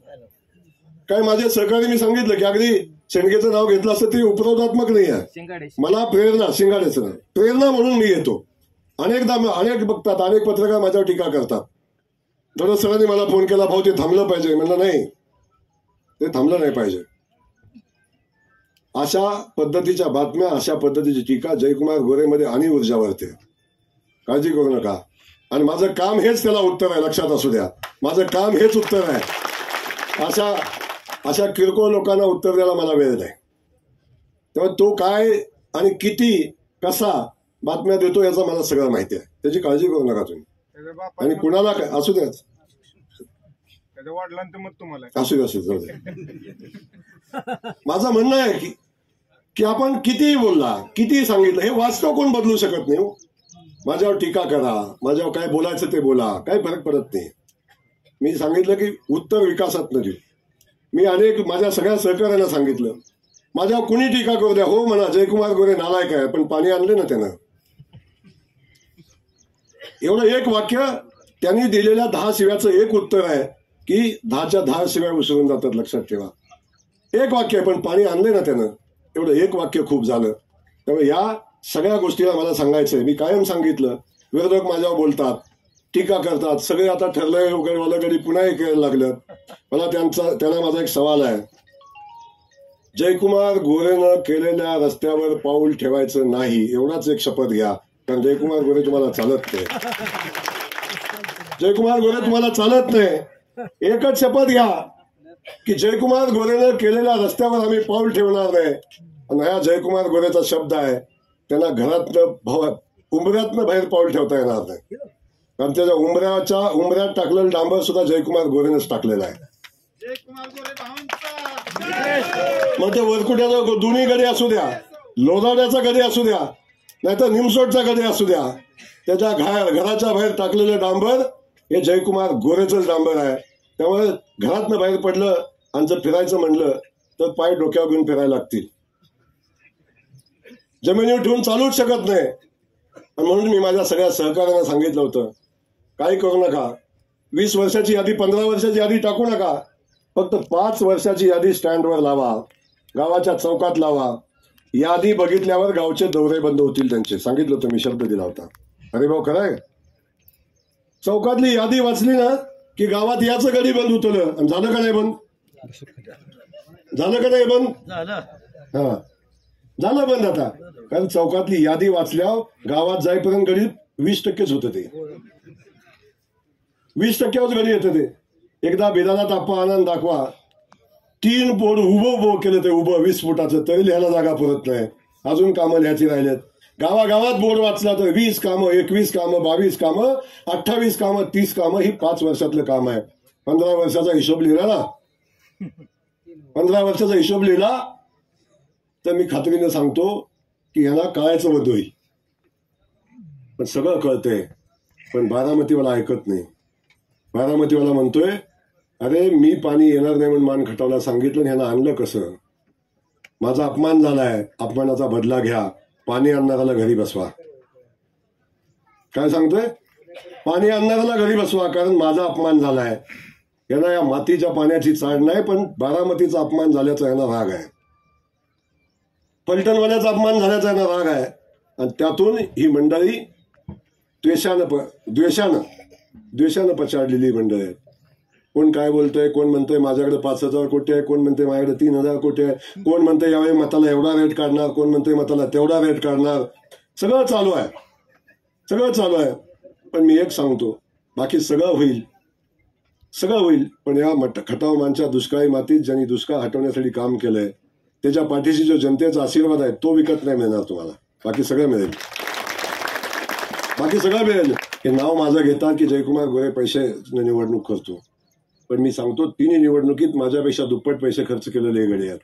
काय माझे सहकारी मी सांगितलं की अगदी शेंडगेचं नाव घेतलं असतं तरी उपरोधात्मक नाही आहे. मला प्रेरणा, शिंगाडेचं नाही, प्रेरणा म्हणून मी येतो. अनेक बघतात, अनेक पत्रकार माझ्यावर टीका करतात. थोडं सरांनी मला फोन केला, भाऊ ते थांबलं पाहिजे. म्हणलं नाही, ते थांबलं नाही पाहिजे. अशा पद्धतीच्या बातम्या, अशा पद्धतीची टीका जयकुमार गोरेमध्ये आणि ऊर्जा वाढते. काळजी करू नका. आणि माझं काम हेच त्याला उत्तर आहे, लक्षात असू द्या. माझं काम हेच उत्तर आहे. अशा किरकोळ लोकांना उत्तर द्यायला मला वेळ नाही. तेव्हा तो काय आणि किती कसा बातम्या देतो याचं मला सगळं माहिती आहे. त्याची काळजी करू नका तुम्ही. आणि कुणाला काय असू द्या, असू द्या. माझं म्हणणं आहे की आपण कितीही बोलला, कितीही सांगितलं, हे वास्तव कोण बदलू शकत नाही. माझ्यावर टीका करा, माझ्यावर काय बोलायचं ते बोला, काही फरक पडत नाही. मी सांगितलं की उत्तर विकासात न देऊ. मी माझ्या सगळ्या सहकार्यांना सांगितलं, माझ्यावर कुणी टीका करू द्या, हो म्हणा जयकुमार गोरे नालायक आहे, पण पाणी आणले ना त्यानं. एवढं एक वाक्य त्यांनी दिलेल्या 10 शिव्याचं एक उत्तर आहे की 10च्या 10 शिव्या विसरून जातात, लक्षात ठेवा. एक वाक्य आहे, पण पाणी आणले ना त्यानं. एवढं एक वाक्य खूप झालं. त्यामुळे या सगळ्या गोष्टीला मला सांगायचंय. मी कायम सांगितलं, विरोधक माझ्यावर बोलतात, टीका करतात, सगळे आता ठरलंय वगैरे पुन्हा हे करायला लागलं. मला त्यांना माझा एक सवाल आहे, जयकुमार गोरेनं केलेल्या रस्त्यावर पाऊल ठेवायचं नाही, एवढाच एक शपथ घ्या. कारण जयकुमार गोरे तुम्हाला चालत नाही. जयकुमार गोरे तुम्हाला चालत नाही. एकच शपथ घ्या की जयकुमार गोरेनं केलेल्या रस्त्यावर आम्ही पाऊल ठेवणार नाही. आणि हा जयकुमार गोरेचा शब्द आहे, त्यांना घरातनं उंबऱ्यातनं बाहेर पाऊल ठेवता येणार नाही. कारण त्याच्या उंबऱ्यात टाकलेलं डांबर सुद्धा जयकुमार गोरेनंच टाकलेलं आहे. मग ते वरकुट्याचा दोन्ही गडी असू द्या, लोधाड्याचा गडी असू द्या, नाहीतर निमसोडचा गडी असू द्या, त्याच्या घराच्या बाहेर टाकलेलं डांबर हे जयकुमार गोरेचंच डांबर आहे. त्यामुळे घरातनं बाहेर पडलं आणि जर फिरायचं म्हणलं तर पाय डोक्यावर घेऊन फिरायला लागतील. जमिनीवर ठेवून चालूच शकत नाही. म्हणून मी माझ्या सगळ्या सहकार्यांना सांगितलं होतं, काही करू नका. 20 वर्षाची यादी, 15 वर्षाची यादी टाकू नका. फक्त 5 वर्षाची यादी स्टँडवर लावा, गावाच्या चौकात लावा. यादी बघितल्यावर गावचे दौरे बंद होतील त्यांचे. सांगितलं होतं, मी शब्द दिला होता. अरे भाऊ खरंय, चौकातली यादी वाचली ना की गावात याचं गडी बंद होतं. झालं का नाही बंद? झालं का नाही बंद? हा, झालं बंद आता. कारण चौकातली यादी वाचल्यावर गावात जाईपर्यंत गडी 20%च होतं. ते 20%च गडी येतं. ते एकदा बेदाला ताप्पा आनंद दाखवा, 3 बोर्ड उभं केलं, ते उभं 20 फुटाचं, तरी लिहायला जागा पुरत नाही. अजून कामं लिहायची राहिलेत. गावागावात बोर्ड वाचला तर 20 कामं, 21 कामं, 22 कामं, 28 कामं, 30 कामं. ही 5 वर्षातलं काम आहे. 15 वर्षाचा हिशोब लिहिला ना, 15 वर्षाचा हिशोब लिहिला तर मी खात्रीने सांगतो की ह्याला कळायचं बंद होईल. पण सगळं कळतंय. पण बारामतीवाला ऐकत नाही. बारामतीवाला म्हणतोय, अरे मी पाणी येणार नाही म्हणून मान खटावला सांगितलं, ह्यानं आणलं कसं? माझा अपमान झालाय, अपमानाचा बदला घ्या. पाणी आणणाऱ्याला घरी बसवा. काय सांगतोय? पाणी आणणाऱ्याला घरी बसवा, कारण माझा अपमान झालाय. यांना या मातीच्या पाण्याची चाड नाही, पण बारामतीचा अपमान झाल्याचा यांना राग आहे. पलटणवाल्याचा अपमान झाल्याचा यांना राग आहे. आणि त्यातून ही मंडळी द्वेषानं पछाडलेली मंडळी आहे. कोण काय बोलतोय, कोण म्हणतोय माझ्याकडे 5,000 कोटी आहे, कोण म्हणतोय माझ्याकडे 3,000 कोटी आहे, कोण म्हणतोय यावेळी मताला एवढा रेट काढणार, कोण म्हणतोय मताला तेवढा रेट काढणार. सगळं चालू आहे. पण मी एक सांगतो, बाकी सगळं होईल. पण या खटाव मानच्या दुष्काळी मातीत ज्यांनी दुष्काळ हटवण्यासाठी काम केलंय, त्याच्या पाठीशी जो जनतेचा आशीर्वाद आहे तो विकत नाही मिळणार तुम्हाला. बाकी सगळं मिळेल. हे नाव माझं घेतात की जयकुमार गोरे पैसे निवडणूक करतो. पण मी सांगतो, 3 निवडणुकीत माझ्यापेक्षा दुप्पट पैसे खर्च केलेले गडे आहेत.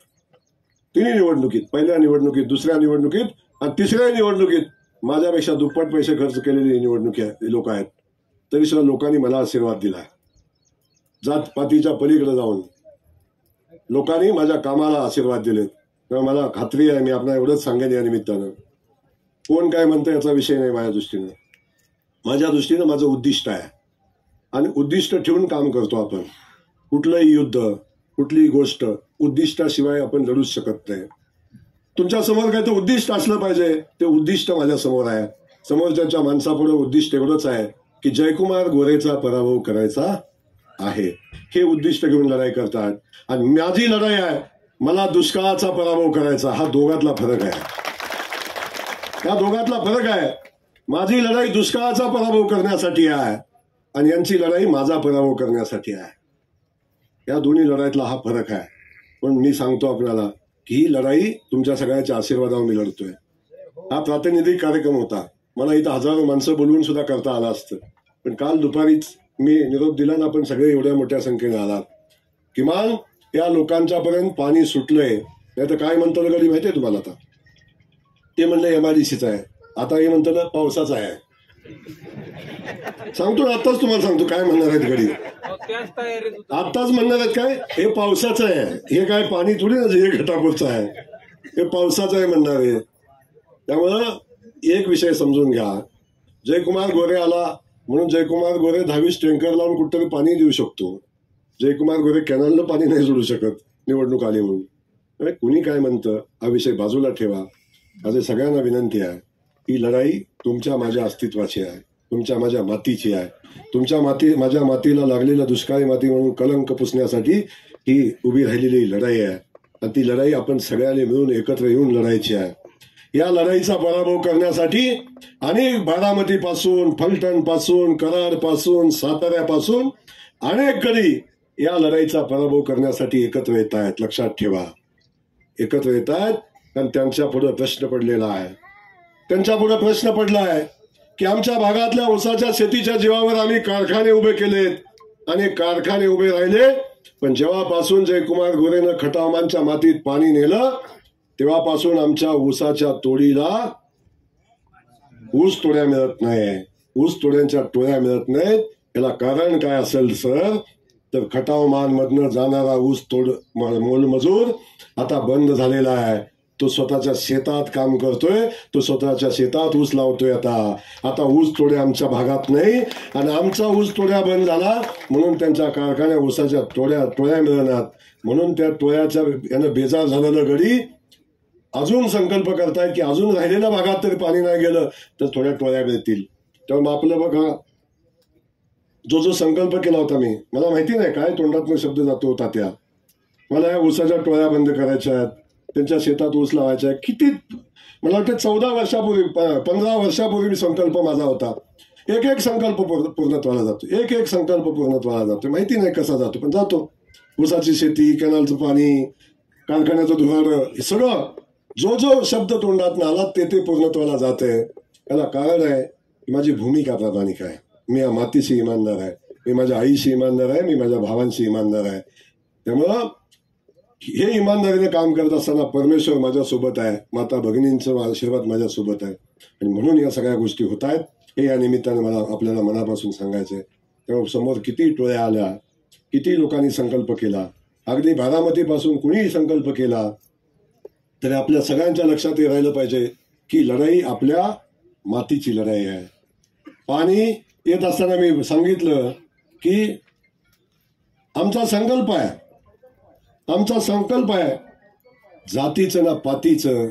3 निवडणुकीत, पहिल्या निवडणुकीत, दुसऱ्या निवडणुकीत आणि तिसऱ्या निवडणुकीत माझ्यापेक्षा दुप्पट पैसे खर्च केलेले लोक आहेत. तरी सुद्धा लोकांनी मला आशीर्वाद दिला. जातपातीच्या पलीकडे जाऊन लोकांनी माझ्या कामाला आशीर्वाद दिलेत. तेव्हा मला खात्री आहे, मी आपल्याला एवढंच सांगेन या निमित्तानं, कोण काय म्हणतं याचा विषय नाही माझ्या दृष्टीनं. माझ्या दृष्टीनं माझं उद्दिष्ट आहे आणि उद्दिष्ट ठेवून काम करतो आपण. कुठलंही युद्ध, कुठलीही गोष्ट उद्दिष्टाशिवाय आपण लढूच शकत नाही. तुमच्या समोर काय तर उद्दिष्ट असलं पाहिजे. ते उद्दिष्ट माझ्या समोर आहे. समोरच्या माणसापुढे उद्दिष्ट एवढंच आहे की जयकुमार गोरेचा पराभव करायचा आहे. हे उद्दिष्ट घेऊन लढाई करतात. आणि माझी लढाई आहे, मला दुष्काळाचा पराभव करायचा. हा दोघातला फरक आहे. या दोघातला फरक आहे. माझी लढाई दुष्काळाचा पराभव करण्यासाठी आहे आणि यांची लढाई माझा पराभव करण्यासाठी आहे. या दोन्ही लढाईतला हा फरक आहे. पण मी सांगतो आपल्याला की ही लढाई तुमच्या सगळ्यांच्या आशीर्वादावर मी लढतोय. हा प्रातिनिधिक कार्यक्रम होता. मला इथं हजारो माणसं बोलवून सुद्धा करता आलं असतं, पण काल दुपारीच मी निरोप दिला ना, आपण सगळे एवढ्या मोठ्या संख्येने आलात. किमान या लोकांच्या पर्यंत पाणी सुटलंय. नाही तर काय म्हणतं गडी माहितीये तुम्हाला? आता ते म्हणलं एमआयडीसीचं आहे, आता हे म्हणतं पावसाचं आहे. सांगतो ना, आत्ताच तुम्हाला सांगतो काय म्हणणार आहेत गडी. आत्ताच म्हणणार आहेत काय, हे पावसाचं आहे. हे काय पाणी थोडी ना हे घटापूरचं आहे, हे पावसाचं आहे म्हणणार आहे. त्यामुळं एक विषय समजून घ्या. जयकुमार गोरे आला म्हणून जयकुमार गोरे 10-20 टँकर लावून कुठतरी पाणी देऊ शकतो. जयकुमार गोरे कॅनलनं पाणी नाही सोडू शकत निवडणूक आली म्हणून. कुणी काय म्हणतं हा विषय बाजूला ठेवा. माझे सगळ्यांना विनंती आहे, ही लढाई तुमच्या माझ्या अस्तित्वाची आहे, तुमच्या माझ्या मातीची आहे. तुमच्या माझ्या मातीला लागलेला दुष्काळी माती म्हणून कलंक पुसण्यासाठी ही उभी राहिलेली लढाई आहे. आणि ती लढाई आपण सगळ्यांनी मिळून एकत्र येऊन लढायची आहे. या लढाईचा पराभव करण्यासाठी अनेक बारामतीपासून, फलटणपासून, कराडपासून, साताऱ्यापासून अनेक गडी या लढाईचा पराभव करण्यासाठी एकत्र येत आहेत. लक्षात ठेवा, एकत्र येत आहेत. कारण त्यांच्या पुढे प्रश्न पडलेला आहे. त्यांच्या पुढे प्रश्न पडला आहे की आमच्या भागातल्या ऊसाच्या शेतीच्या जीवावर आम्ही कारखाने उभे केलेत आणि कारखाने उभे राहिले. पण जेव्हापासून जयकुमार गोरेनं खटावमानच्या मातीत पाणी नेलं तेव्हापासून आमच्या ऊसाच्या तोडीला ऊस तोड्या मिळत नाही. ऊस तोड्यांच्या टोळ्या मिळत नाहीत. याला कारण काय असेल सर, तर खटावमान मधनं जाणारा ऊस तोड मोलमजूर आता बंद झालेला आहे. तो स्वतःच्या शेतात काम करतोय, तो स्वतःच्या शेतात ऊस लावतोय. आता ऊस तोड्या आमच्या भागात नाही आणि आमचा ऊस तोड्या बंद झाला म्हणून त्यांच्या कारखान्या ऊसाच्या टोळ्या मिळणार. म्हणून त्या टोळ्याच्या यानं बेजार झालेलं गडी अजून संकल्प करतायत की अजून राहिलेल्या भागात तरी पाणी नाही गेलं तर थोड्या टोळ्या मिळतील. तेव्हा आपलं बघा, जो संकल्प केला होता मी, मला माहिती नाही काय तोंडातून शब्द जातो होता त्या, मला या ऊसाच्या टोळ्या बंद करायच्या आहेत, त्यांच्या शेतात ऊस लावायचा आहे. किती मला वाटतं 14 वर्षापूर्वी 15 वर्षापूर्वी संकल्प माझा होता. एक संकल्प पूर्णत्वाला जातो, एक संकल्प पूर्णत्वाला जातो. माहिती नाही कसा जातो पण जातो. ऊसाची शेती, कॅनलचं पाणी, कारखान्याचं धुराडं, हे सगळं जो शब्द तोंडात आला ते पूर्णत्वाला जाते. त्याला कारण आहे की माझी भूमिका प्रामाणिक आहे. मी या मातीशी इमानदार आहे, मी माझ्या आईशी इमानदार आहे, मी माझ्या भावांशी इमानदार आहे. त्यामुळं हे इमानदारीने काम करत असताना परमेश्वर माझ्यासोबत आहे, माता भगिनींचा आशीर्वाद माझ्यासोबत आहे आणि म्हणून या सगळ्या गोष्टी होत आहेत. हे या निमित्ताने मला आपल्याला मनापासून सांगायचंय. तेव्हा समोर किती टोळ्या आल्या, किती लोकांनी संकल्प केला, अगदी बारामतीपासून कुणीही संकल्प केला तरी आपल्या सगळ्यांच्या लक्षात हे राहिलं पाहिजे की लढाई आपल्या मातीची लढाई आहे. पाणी येत असताना मी सांगितलं की आमचा संकल्प आहे, जातीचं ना पातीचं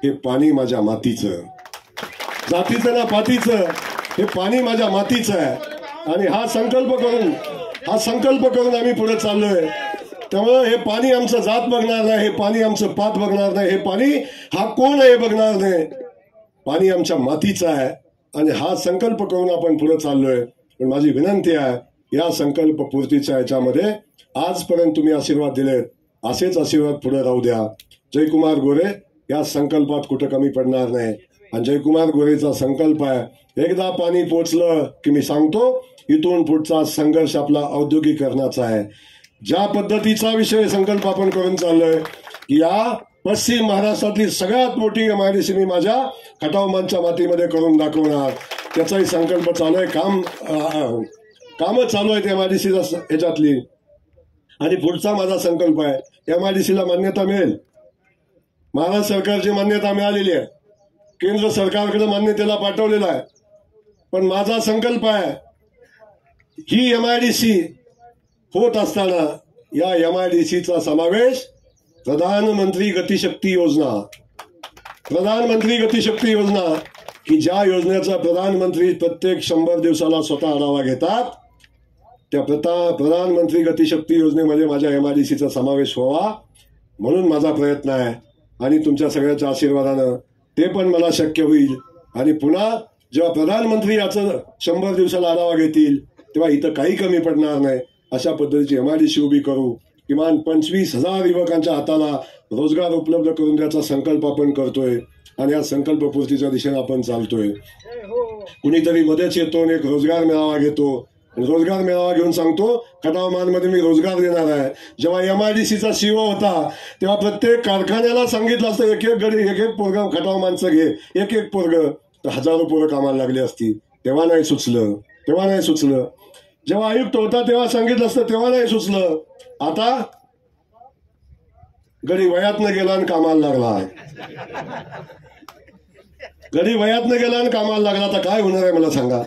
हे पाणी माझ्या मातीचं, जातीचं ना पातीचं हे पाणी माझ्या मातीचं आहे. आणि हा संकल्प करून आम्ही पुढे चाललोय. त्यामुळे हे पाणी आमचं जात बघणार नाही, हे पाणी आमचं पात बघणार नाही, हे पाणी हा कोण आहे बघणार नाही. पाणी आमच्या मातीचं आहे आणि हा संकल्प करून आपण पुढे चाललोय. पण माझी विनंती आहे, या संकल्प पूर्तीच्या याच्यामध्ये आजपर्यंत तुम्ही आशीर्वाद दिलेत, असेच आशीर्वाद पुढे राहू द्या. जयकुमार गोरे या संकल्पात कुठं कमी पडणार नाही. आणि जयकुमार गोरेचा संकल्प आहे, एकदा पाणी पोचलं की मी सांगतो इथून पुढचा संघर्ष आपला औद्योगिकरणाचा आहे. ज्या पद्धतीचा विषय संकल्प आपण करून चाललोय, या पश्चिम महाराष्ट्रातली सगळ्यात मोठी एमआयडीसी मी माझ्या खटावमानच्या मातीमध्ये करून दाखवणार. त्याचाही संकल्प चालू आहे, कामं चालू आहेत एमआयडीसी ह्याच्यातली. आणि पुढचा माझा संकल्प आहे, MIDC ला मान्यता मिळेल, महाराष्ट्र सरकारची मान्यता मिळालेली आहे, केंद्र सरकारकडे मान्यतेला पाठवलेला आहे, पण माझा संकल्प आहे ही MIDC होत असताना या MIDCचा समावेश प्रधानमंत्री गतिशक्ती योजना की ज्या योजनेचा प्रधानमंत्री प्रत्येक 100 दिवसाला स्वतः आढावा घेतात, त्या प्रधानमंत्री गतिशक्ती योजनेमध्ये माझ्या MIDCचा समावेश व्हावा म्हणून माझा प्रयत्न आहे. आणि तुमच्या सगळ्यांच्या आशीर्वादानं ते पण मला शक्य होईल. आणि पुन्हा जेव्हा प्रधानमंत्री याचं 100 दिवसाला आढावा घेतील तेव्हा इथं काही कमी पडणार नाही, अशा पद्धतीची MIDC उभी करू. किमान 25,000 युवकांच्या हाताला रोजगार उपलब्ध करून द्यायचा संकल्प आपण करतोय आणि या संकल्पपूर्तीच्या दिशेने आपण चालतोय. कुणीतरी मध्येच येतो आणि एक रोजगार मेळावा घेतो, रोजगार मेळावा घेऊन सांगतो खटाव मानमध्ये मी रोजगार देणार आहे. जेव्हा MIDCचा CEO होता तेव्हा प्रत्येक कारखान्याला सांगितलं असतं एक एक पोरग खटाव माणसं घे, एक पोरग, तर हजारो पोरं कामाला लागली असती. तेव्हा नाही सुचलं. जेव्हा आयुक्त होता तेव्हा सांगितलं असतं, तेव्हा नाही सुचलं. आता गडी वयातनं गेला आणि कामाला लागला. आता काय होणार आहे मला सांगा.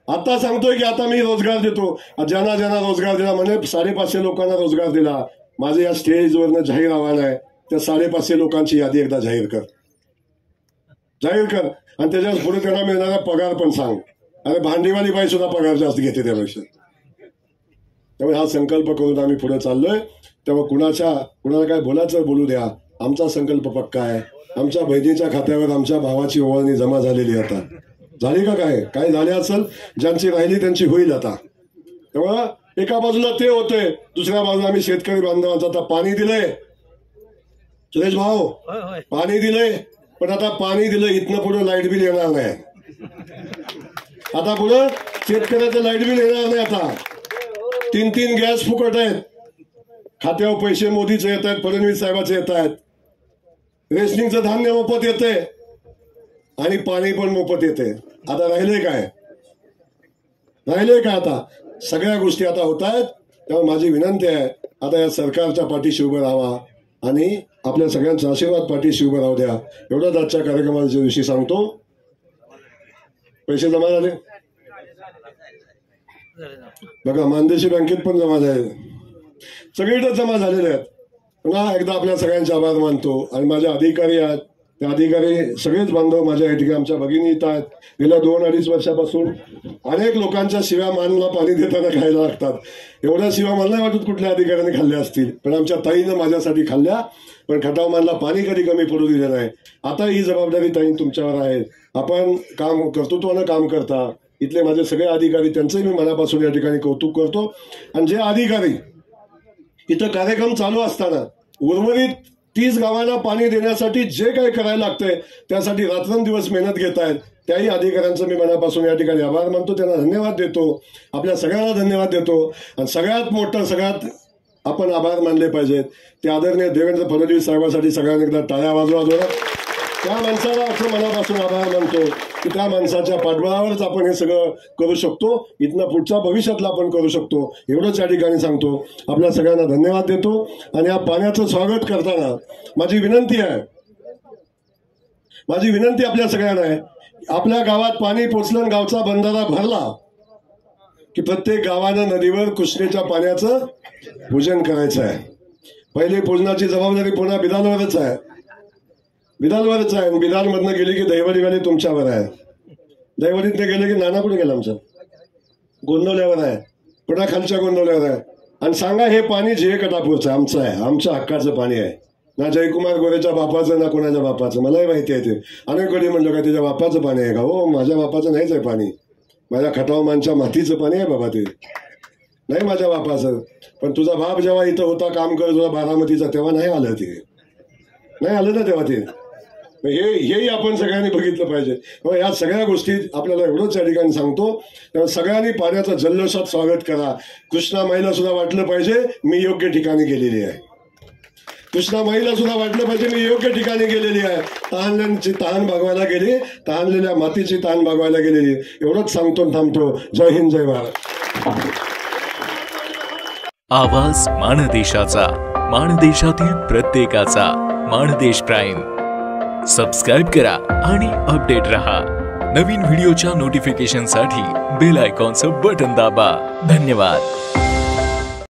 आता सांगतोय की आता मी रोजगार देतो, ज्यांना रोजगार दिला, म्हणजे 550 लोकांना रोजगार दिला. माझं या स्टेजवरनं जाहीर आव्हान आहे, त्या 550 लोकांची यादी एकदा जाहीर कर आणि त्याच्या पुढे त्यांना मिळणारा पगार पण सांग. अरे भांडीवाली बाई सुद्धा पगार जास्त घेते त्यापेक्षा. त्यामुळे हा संकल्प करून आम्ही पुढे चाललोय. तेव्हा कुणाला काय बोलू द्या, आमचा संकल्प पक्का आहे. आमच्या बहिणीच्या खात्यावर आमच्या भावाची ओवाळणी जमा झालेली आता झाली का काय झाले असेल, ज्यांची राहिली त्यांची होईल आता. तेव्हा एका बाजूला ते होते, दुसऱ्या बाजूला आम्ही शेतकरी बांधवांचं आता पाणी दिलंय. सुरेश भाऊ पाणी दिलंय, पण आता पाणी दिलं इथनं पुढे लाईट बिल येणार नाही. आता पुढं शेतकऱ्याचं लाईट बिल येणार नाही. आता 3 गॅस फुकट आहेत, खात्यावर पैसे मोदीचे येत आहेत, फडणवीस साहेबाचे येत आहेत, रेशनिंगचं धान्य मोफत येते आणि पाणी पण मोफत येते. आता राहिले काय आता सगळ्या गोष्टी आता होत आहेत. त्यामुळे माझी विनंती आहे, आता या सरकारच्या पाठीशी उभं राहावा आणि आपल्या सगळ्यांचा आशीर्वाद पाठीशी उभं राहू द्या. एवढंच आजच्या कार्यक्रमाच्या दिवशी सांगतो. पैसे जमा झाले बघा, मानदेशी बँकेत पण जमा झाले, सगळीकडे जमा झालेले आहेत. पुन्हा एकदा आपल्या सगळ्यांचे आभार मानतो. आणि माझे अधिकारी आहेत, ते अधिकारी सगळेच बांधव माझ्या या ठिकाणी आमच्या भगिनी येत आहेत. गेल्या 2-2.5 वर्षापासून अनेक लोकांच्या शिव्या मानला पाणी देताना खायला लागतात. एवढ्या शिव्या मला नाही वाटत कुठल्या अधिकाऱ्यांनी खाल्ल्या असतील, पण आमच्या ताईनं माझ्यासाठी खाल्ल्या. पण खटाव मानला पाणी कधी कमी पडू दिलं नाही. आता ही जबाबदारी ताई तुमच्यावर आहे. आपण कर्तृत्वानं काम करता. इथले माझे सगळे अधिकारी, त्यांचंही मी मनापासून या ठिकाणी कौतुक करतो. आणि जे अधिकारी इथं कार्यक्रम चालू असताना उर्वरित 30 गावांना पाणी देण्यासाठी जे काही करायला लागतंय त्यासाठी रात्रंदिवस मेहनत घेत आहेत, त्याही अधिकाऱ्यांचं मी मनापासून या ठिकाणी आभार मानतो, त्यांना धन्यवाद देतो. आपल्या सगळ्यांना धन्यवाद देतो. आणि सगळ्यात आपण आभार मानले पाहिजेत ते आदरणीय देवेंद्र फडणवीस साहेबांसाठी सगळ्यांनी एकदा टाळ्या वाजवा जोरात. त्या माणसाला असं मनापासून आभार मानतो की त्या माणसाच्या पाठबळावरच आपण हे सगळं करू शकतो. इथनं पुढच्या भविष्यातला आपण करू शकतो. एवढंच या ठिकाणी सांगतो. आपल्या सगळ्यांना धन्यवाद देतो. आणि या पाण्याचं स्वागत करताना माझी विनंती आपल्या सगळ्यांना आहे, आपल्या गावात पाणी पोचलं, गावचा बंधारा भरला की प्रत्येक गावानं नदीवर कृष्णेच्या पाण्याचं पूजन करायचं आहे. पहिली पूजनाची जबाबदारी पुन्हा बिदालवरच आहे. बिदालमधनं गेली की दहिवडीवाली तुमच्यावर आहे. दहिवडीतनं गेले की नाना कुठे गेला आमचा गोंदवल्यावर आहे, पुन्हा खालच्या गोंदवल्यावर आहे. आणि सांगा हे पाणी जे कटापूरचं आमचं आहे, आमच्या हक्काचं पाणी आहे. ना जयकुमार गोरेच्या बापाचं ना कोणाच्या बापाचं. मलाही माहिती आहे ते. अनेक वेळी म्हणलं का त्याच्या बापाचं पाणी आहे का? हो, माझ्या बापाचं नाहीच आहे पाणी. माझ्या खटाव मानच्या मातीचं पाणी आहे बाबा, ते नाही माझ्या बापाचं. पण तुझा बाप जेव्हा इथं होता काम करत होता बारामतीचा, तेव्हा नाही आलं ना तेव्हा ते. हेही आपण सगळ्यांनी बघितलं पाहिजे. या सगळ्या गोष्टी आपल्याला एवढंच या ठिकाणी सांगतो. तेव्हा सगळ्यांनी पाण्याचं जल्लोषात स्वागत करा. कृष्णा माईला सुद्धा वाटलं पाहिजे मी योग्य ठिकाणी गेलेली आहे. तहानल्यांची तहान भागवायला गेली, तहानलेल्या मातीची तहान भागवायला गेलेली. एवढंच सांगतो थांबतो. जय हिंद, जय भारत. आवाज माणदेशाचा, माणदेशातील प्रत्येकाचा. माणदेश प्राईम. सबस्क्राईब करा आणि अपडेट रहा. नवीन व्हिडिओच्या नोटिफिकेशनसाठी बेल आयकॉनचं बटन दाबा. धन्यवाद.